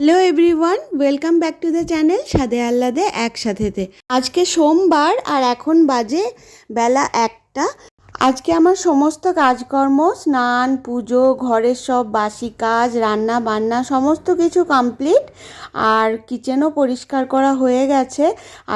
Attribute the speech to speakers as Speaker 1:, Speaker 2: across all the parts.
Speaker 1: Hello everyone, welcome back to the channel স্বাদে আহ্লাদে একসাথেতে। আজকে সোমবার আর এখন বাজে বেলা 1টা। আজকে আমার সমস্ত কাজকর্ম, স্নান, পুজো, ঘরের সব বাসি কাজ, রান্না বান্না সমস্ত কিছু কমপ্লিট। আর কিচেনও পরিষ্কার করা হয়ে গেছে।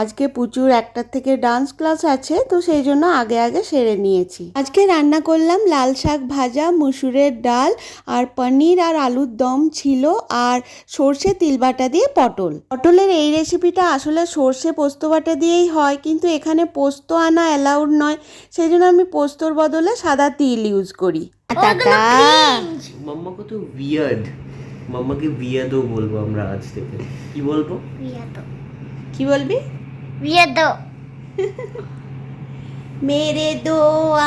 Speaker 1: আজকে পুজোর 1টার থেকে ডান্স ক্লাস আছে, তো সেই জন্য আগে আগে সেরে নিয়েছি। আজকে রান্না করলাম লাল শাক ভাজা, মুসুরের ডাল আর পনির আর আলুর দম ছিল, আর সর্ষে তিলবাটা দিয়ে পটলের এই রেসিপিটা আসলে সর্ষে পোস্ত বাটা দিয়েই হয়, কিন্তু এখানে পোস্ত আনা অ্যালাউড নয়, সেই জন্য আমি পোস্তর বদলে সাদা তিল ইউজ করি। টাটা।
Speaker 2: মাম্মা কত উইয়ার্ড। মাম্মাকে বিয়াদো বলবো আমরা আজ থেকে। কি বলবো?
Speaker 3: বিয়াদো।
Speaker 1: কি বলবি?
Speaker 3: বিয়াদো।
Speaker 1: মেরে দো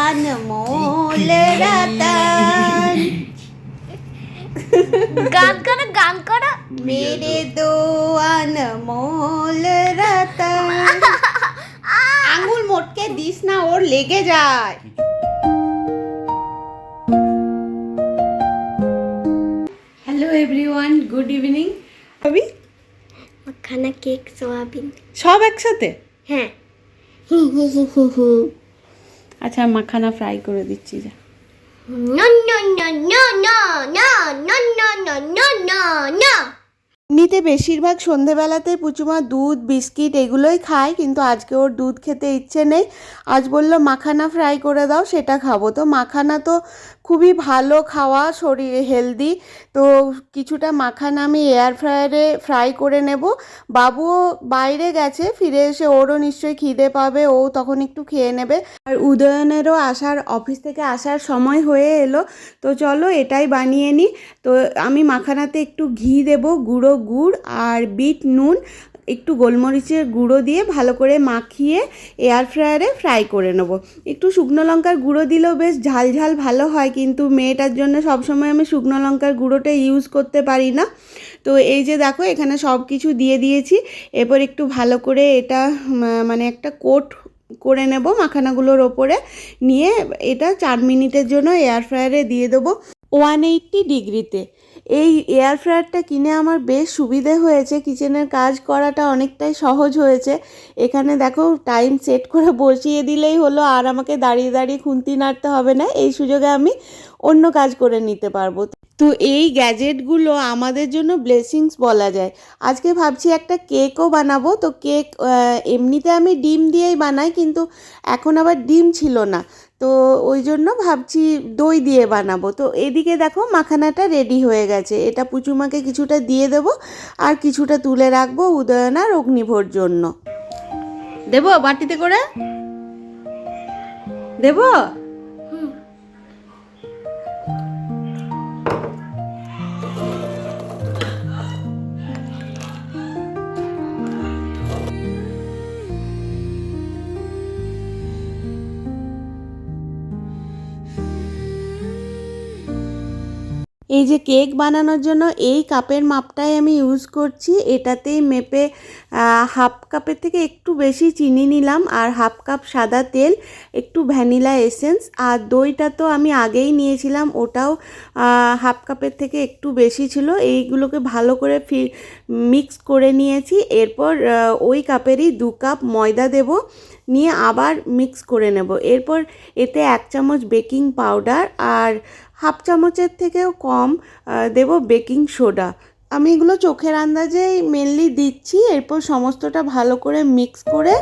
Speaker 1: আনমোল রতন,
Speaker 3: গান করো
Speaker 1: মেরে দো আনমোল রতন। আঙুল মোটকে দিস না, ওর লেগে যায়। Hello everyone, good evening. ভাবি
Speaker 3: মাখানা কেক সোয়াবিন।
Speaker 1: সব একসাথে?
Speaker 3: হ্যাঁ।
Speaker 1: আচ্ছা, মাখানা ফ্রাই করে দিচ্ছি। যা।
Speaker 3: No no no no no no no no no no no no.
Speaker 1: এমনিতে বেশিরভাগ সন্ধেবেলাতে পুচুমা দুধ বিস্কিট এগুলোই খায়, কিন্তু আজকে ওর দুধ খেতে ইচ্ছে নেই। আজ বলল মাখানা ফ্রাই করে দাও, সেটা খাবো। তো মাখানা তো খুবই ভালো খাওয়া, শরীরে হেলদি। তো কিছুটা মাখানা আমি এয়ার ফ্রায়ারে ফ্রাই করে নেব। বাবুও বাইরে গেছে, ফিরে এসে ওরও নিশ্চয়ই খিদে পাবে, ও তখন একটু খেয়ে নেবে। আর উদয়নেরও অফিস থেকে আসার সময় হয়ে এলো। তো চলো এটাই বানিয়ে নিই। তো আমি মাখানাতে একটু ঘি দেবো, গুঁড়ো গুড় আর বিট নুন, একটু গোলমরিচের গুঁড়ো দিয়ে ভালো করে মাখিয়ে এয়ার ফ্রায়ারে ফ্রাই করে নেব। একটু শুকনো লঙ্কার গুঁড়ো দিলেও বেশ ঝাল ঝাল ভালো হয়, কিন্তু মেয়েটার জন্য সবসময় আমি শুকনো লঙ্কার গুঁড়োটা ইউজ করতে পারি না। তো এই যে দেখো, এখানে সব কিছু দিয়ে দিয়েছি। এরপর একটু ভালো করে এটা মানে একটা কোট করে নেব মাখানাগুলোর ওপরে, নিয়ে এটা 4 মিনিটের জন্য এয়ার ফ্রায়ারে দিয়ে দেবো 180 ডিগ্রিতে। এই এয়ার ফ্রায়ারটা কিনে আমার বেশ সুবিধে হয়েছে, কিচেনের কাজ করাটা অনেকটাই সহজ হয়েছে। এখানে দেখো টাইম সেট করে বসিয়ে দিলেই হলো, আর আমাকে দাঁড়িয়ে দাঁড়িয়ে খুন্তি নাড়তে হবে না। এই সুযোগে আমি অন্য কাজ করে নিতে পারবো। তো এই গ্যাজেটগুলো আমাদের জন্য ব্লেসিংস বলা যায়। আজকে ভাবছি একটা কেকও বানাবো। তো কেক এমনিতে আমি ডিম দিয়েই বানাই, কিন্তু এখন আবার ডিম ছিল না, তো ওই জন্য ভাবছি দই দিয়ে বানাবো। তো এদিকে দেখো মাখানাটা রেডি হয়ে গেছে। এটা পুচুমাকে কিছুটা দিয়ে দেবো, আর কিছুটা তুলে রাখবো উদয়ন আর অগ্নিভোর জন্য। দেবো বাটিতে করে? দেবো? এই যে কেক বানানোর জন্য এই কাপের মাপটাই আমি ইউজ করছি। এটাতেই মেপে হাফ কাপের থেকে একটু বেশি চিনি নিলাম, আর হাফ কাপ সাদা তেল, একটু ভ্যানিলা এসেন্স, আর দইটা তো আমি আগেই নিয়েছিলাম, ওটাও হাফ কাপের থেকে একটু বেশি ছিল। এইগুলোকে ভালো করে মিক্স করে নিয়েছি। এরপর ওই কাপেরই 2 কাপ ময়দা দেব, নিয়ে আবার মিক্স করে নেব। এরপর এতে 1 চামচ বেকিং পাউডার আর হাফ চামচের থেকেও কম দেব বেকিং সোডা। আমি এগুলো চোখের আন্দাজেই মেনলি দিচ্ছি। এরপর সমস্তটা ভালো করে মিক্স করে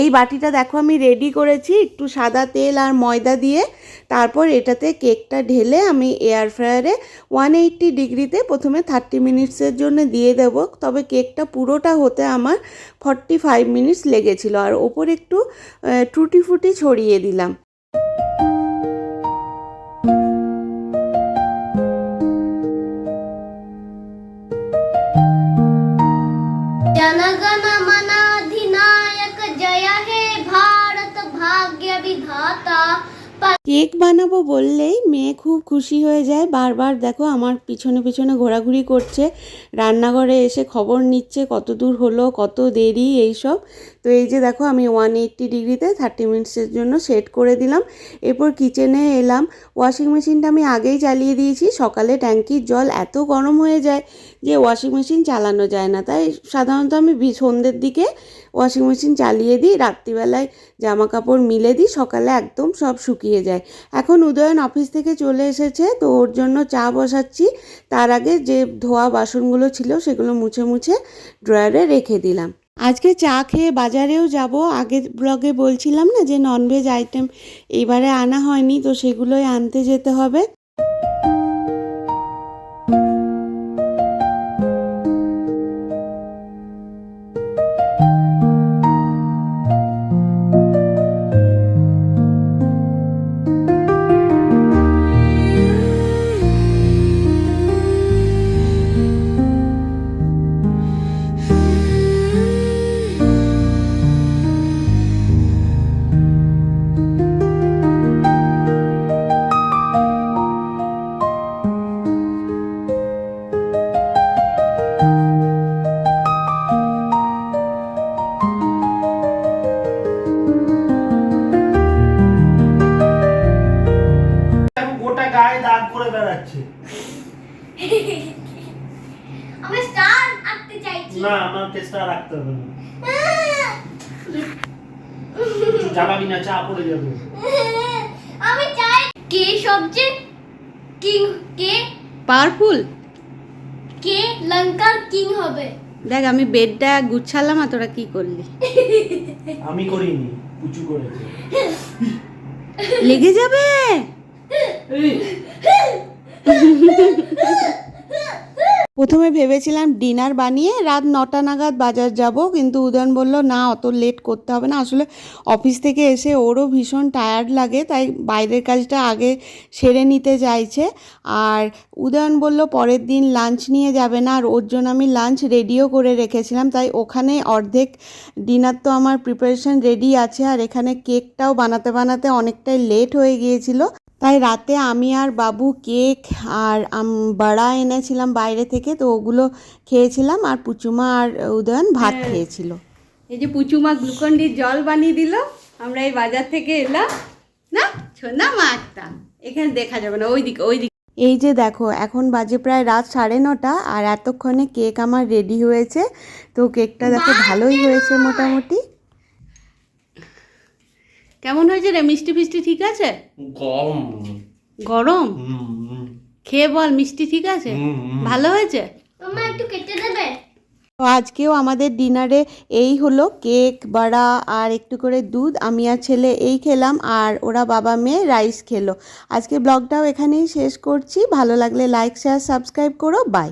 Speaker 1: এই বাটিটা দেখো আমি রেডি করেছি একটু সাদা তেল আর ময়দা দিয়ে। তারপর এটাতে কেকটা ঢেলে আমি এয়ার ফ্রায়ারে 180 ডিগ্রিতে প্রথমে 30 মিনিটসের জন্য দিয়ে দেব। তবে কেকটা পুরোটা হতে আমার 45 মিনিটস লেগেছিল। আর ওপরে একটু টুটি ফুটি ছড়িয়ে দিলাম।
Speaker 3: जनगण मन अधिनायक जय हे भारत भाग्य विधाता।
Speaker 1: কেক বানাবো বললেই মেয়ে খুব খুশি হয়ে যায়। বারবার দেখো আমার পিছনে পিছনে ঘোরাঘুরি করছে, রান্নাঘরে এসে খবর নিচ্ছে কত দূর হলো, কত দেরি, এইসব। তো এই যে দেখো আমি 180 ডিগ্রিতে 30 মিনিটসের জন্য সেট করে দিলাম। এরপর কিচেনে এলাম। ওয়াশিং মেশিনটা আমি আগেই চালিয়ে দিয়েছি। সকালে ট্যাঙ্কির জল এত গরম হয়ে যায় যে ওয়াশিং মেশিন চালানো যায় না, তাই সাধারণত আমি সন্ধ্যের দিকে ওয়াশিং মেশিন চালিয়ে দিই, রাত্রিবেলায় জামা কাপড় মিলে দিই, সকালে একদম সব শুকিয়ে যায়। এখন উদয়ন অফিস থেকে চলে এসেছে, তো ওর জন্য চা বসাচ্ছি। তার আগে যে ধোয়া বাসনগুলো ছিল সেগুলো মুছে মুছে ড্রয়ারে রেখে দিলাম। আজকে চা খেয়ে বাজারেও যাব। আগের ব্লগে বলছিলাম না যে ননভেজ আইটেম এইবারে আনা হয়নি, তো সেগুলোই আনতে যেতে হবে।
Speaker 4: গোটা গায়ে দাগ করে বেড়াচ্ছে।
Speaker 3: আমি স্টার আঁকতে চাইছি।
Speaker 4: না, আমার টেস্টটা রাখতে হবে না। জ্বালাবি না, চা পড়ে যাবে।
Speaker 3: আমি চাই কে সবচেয়ে কিং, কে
Speaker 1: পাওয়ারফুল।
Speaker 3: কে লঙ্কার কিং হবে।
Speaker 1: দেখ আমি বেডটা গুছালাম আর তোরা কি করলি?
Speaker 4: আমি করিনি, পুচু করেছে।
Speaker 1: লেগে যাবে। প্রথমে ভেবেছিলাম ডিনার বানিয়ে রাত 9টা নাগাদ বাজার যাব, কিন্তু উদয়ন বলল না অত লেট করতে হবে না। আসলে অফিস থেকে এসে ওরও ভীষণ টায়ার্ড লাগে, তাই বাইরের কাজটা আগে সেরে নিতে চাইছে। আর উদয়ন বলল পরের দিন লাঞ্চ নিয়ে যাবে না, আর ওর জন্য আমি লাঞ্চ রেডিও করে রেখেছিলাম, তাই ওখানে অর্ধেক ডিনার তো আমার প্রিপারেশন রেডি আছে। আর এখানে কেকটাও বানাতে বানাতে অনেকটাই লেট হয়ে গিয়েছিল, তাই রাতে আমি আর বাবু কেক আর বড়া এনেছিলাম বাইরে থেকে, তো ওগুলো খেয়েছিলাম। আর পুচুমা আর উদয়ন ভাত খেয়েছিল।
Speaker 5: এই যে পুচুমা গ্লুকন্ডির জল বানিয়ে দিল। আমরা এই বাজার থেকে এলাম না, ছোনা মাছটা এখানে দেখা যাবে না, ওইদিকে ওইদিকে।
Speaker 1: এই যে দেখো এখন বাজে প্রায় রাত 9:30 আর এতক্ষণে কেক আমার রেডি হয়েছে। তো কেকটা দেখো ভালোই হয়েছে মোটামুটি।
Speaker 5: কেমন হয়েছে রে? মিষ্টি ফিষ্টি ঠিক আছে?
Speaker 2: গরম।
Speaker 5: গরম? খেয়ে বল মিষ্টি ঠিক আছে? ভালো হয়েছে?
Speaker 3: তোমরা একটু কেটে দেবে।
Speaker 1: তো আজকেও আমাদের ডিনারে এই হলো কেক, বড়া আর একটু করে দুধ। আমি আর ছেলে এই খেলাম, আর ওরা বাবা মেয়ে রাইস খেলো। আজকে ব্লগটাও এখানেই শেষ করছি। ভালো লাগলে লাইক শেয়ার সাবস্ক্রাইব করো। বাই।